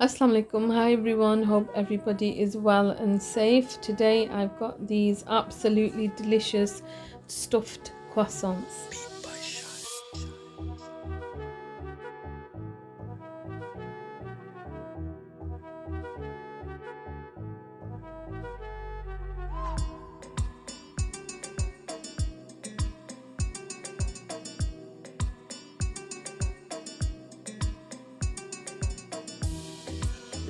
Assalamu alaikum. Hi everyone, hope everybody is well and safe. Today I've got these absolutely delicious stuffed croissants.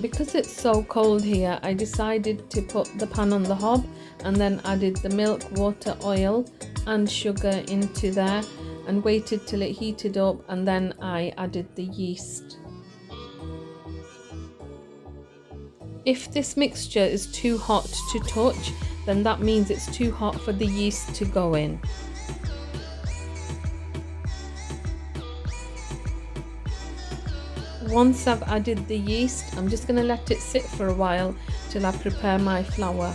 Because it's so cold here, I decided to put the pan on the hob and then added the milk, water, oil and sugar into there and waited till it heated up, and then I added the yeast. If this mixture is too hot to touch, then that means it's too hot for the yeast to go in. Once I've added the yeast, I'm just going to let it sit for a while till I prepare my flour.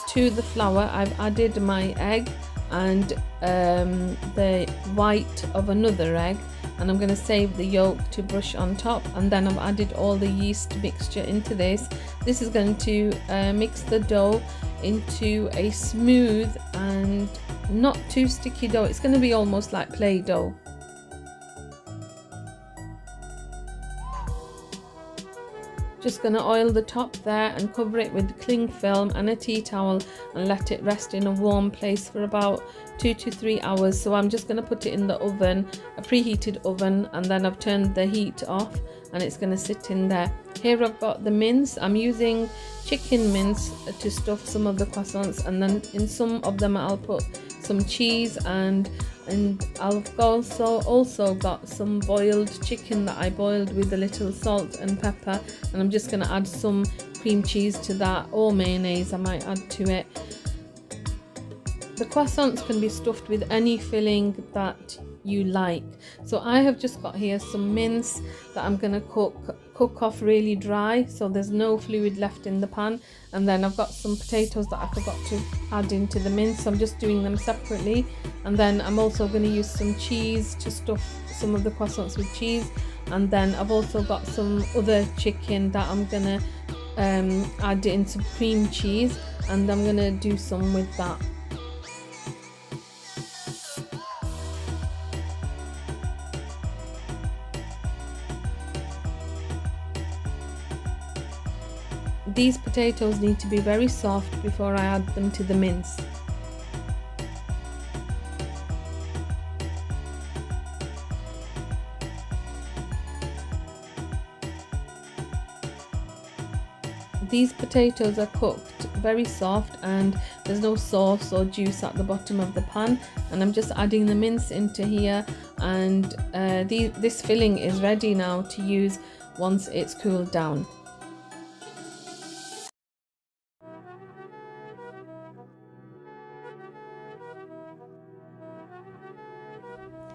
To the flour, I've added my egg and the white of another egg, and I'm going to save the yolk to brush on top, and then I've added all the yeast mixture into this. This is going to mix the dough into a smooth and not too sticky dough. It's going to be almost like Play-Doh. Just going to oil the top there and cover it with cling film and a tea towel and let it rest in a warm place for about 2 to 3 hours. So I'm just going to put it in the oven, a preheated oven, and then I've turned the heat off and it's going to sit in there. Here I've got the mince. I'm using chicken mince to stuff some of the croissants, and then in some of them I'll put some cheese, and I've also got some boiled chicken that I boiled with a little salt and pepper, and I'm just going to add some cream cheese to that, or mayonnaise I might add to it. The croissants can be stuffed with any filling that you like. So I have just got here some mince that I'm going to cook off really dry, so there's no fluid left in the pan, and then I've got some potatoes that I forgot to add into the mince, so I'm just doing them separately. And then I'm also going to use some cheese to stuff some of the croissants with cheese, and then I've also got some other chicken that I'm going to add in some cream cheese, and I'm going to do some with that. These potatoes need to be very soft before I add them to the mince. These potatoes are cooked very soft and there's no sauce or juice at the bottom of the pan, and I'm just adding the mince into here, and this filling is ready now to use once it's cooled down.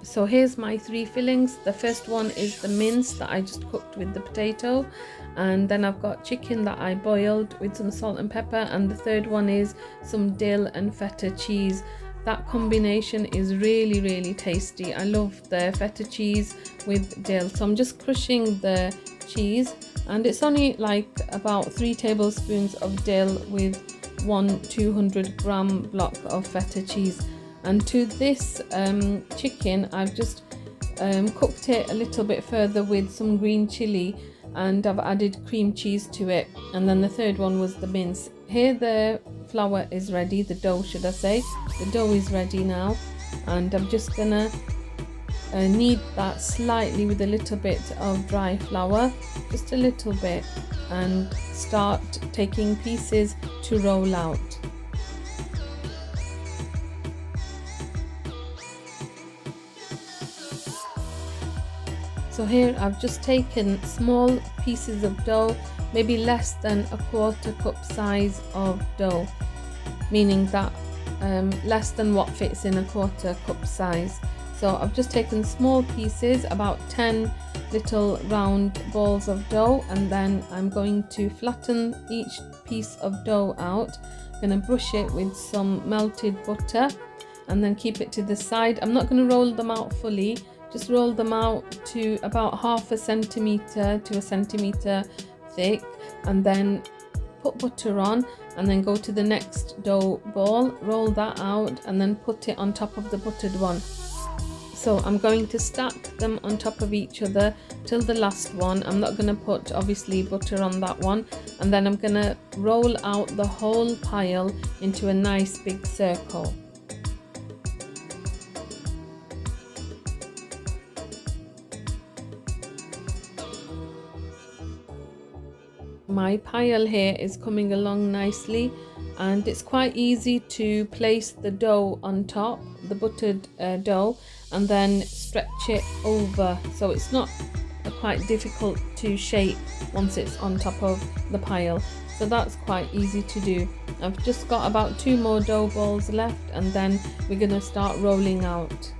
So here's my 3 fillings. The first one is the mince that I just cooked with the potato, and then I've got chicken that I boiled with some salt and pepper, and the third one is some dill and feta cheese. That combination is really tasty. I love the feta cheese with dill, so I'm just crushing the cheese, and it's only like about 3 tablespoons of dill with 200-gram block of feta cheese. And to this chicken, I've just cooked it a little bit further with some green chilli, and I've added cream cheese to it. And then the third one was the mince. Here the flour is ready, the dough should I say. The dough is ready now, and I'm just gonna knead that slightly with a little bit of dry flour, just a little bit, and start taking pieces to roll out. So here I've just taken small pieces of dough, maybe less than a 1/4 cup size of dough, meaning that less than what fits in a 1/4 cup size. So I've just taken small pieces, about 10 little round balls of dough, and then I'm going to flatten each piece of dough out. I'm going to brush it with some melted butter and then keep it to the side. I'm not going to roll them out fully, Just roll them out to about half a centimetre to a centimetre thick, and then put butter on, and then go to the next dough ball, roll that out, and then put it on top of the buttered one. So I'm going to stack them on top of each other till the last one. I'm not going to put obviously butter on that one, and then I'm going to roll out the whole pile into a nice big circle. My pile here is coming along nicely, and it's quite easy to place the dough on top, the buttered dough, and then stretch it over, so it's not quite difficult to shape once it's on top of the pile. So that's quite easy to do. I've just got about 2 more dough balls left, and then we're going to start rolling out.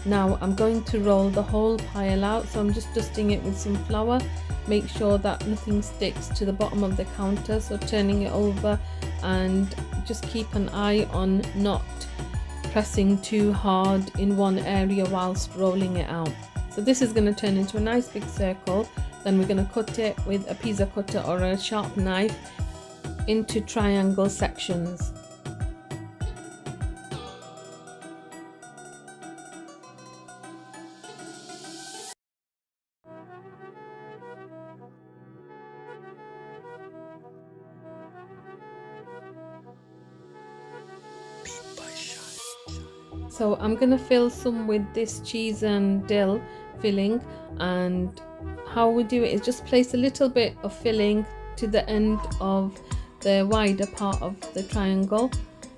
Now I'm going to roll the whole pile out, so I'm just dusting it with some flour. Make sure that nothing sticks to the bottom of the counter, so turning it over, and just keep an eye on not pressing too hard in one area whilst rolling it out. So this is going to turn into a nice big circle. Then we're going to cut it with a pizza cutter or a sharp knife into triangle sections. So I'm gonna fill some with this cheese and dill filling, and how we do it is just place a little bit of filling to the end of the wider part of the triangle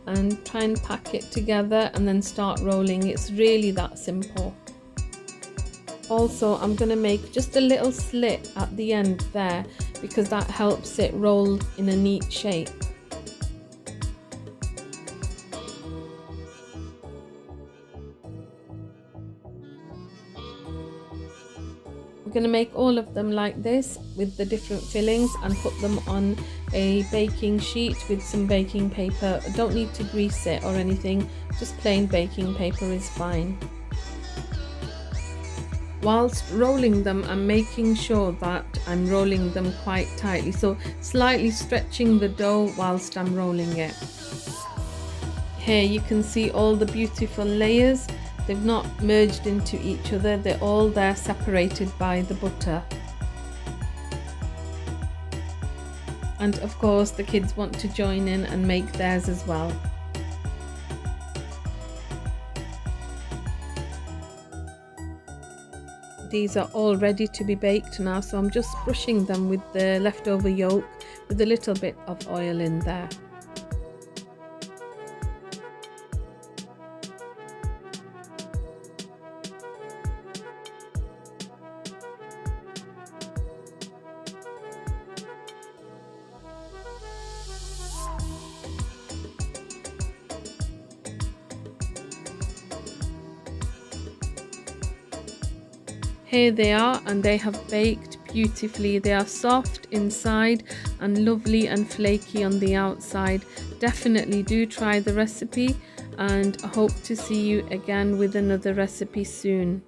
and try and pack it together and then start rolling. It's really that simple. Also, I'm gonna make just a little slit at the end there because that helps it roll in a neat shape. Going to make all of them like this with the different fillings and put them on a baking sheet with some baking paper. Don't need to grease it or anything, just plain baking paper is fine. Whilst rolling them, I'm making sure that I'm rolling them quite tightly, so slightly stretching the dough whilst I'm rolling it. Here you can see all the beautiful layers. They've not merged into each other, they're all there separated by the butter. And of course the kids want to join in and make theirs as well. These are all ready to be baked now, so I'm just brushing them with the leftover yolk with a little bit of oil in there. Here they are, and they have baked beautifully. They are soft inside and lovely and flaky on the outside. Definitely do try the recipe, and I hope to see you again with another recipe soon.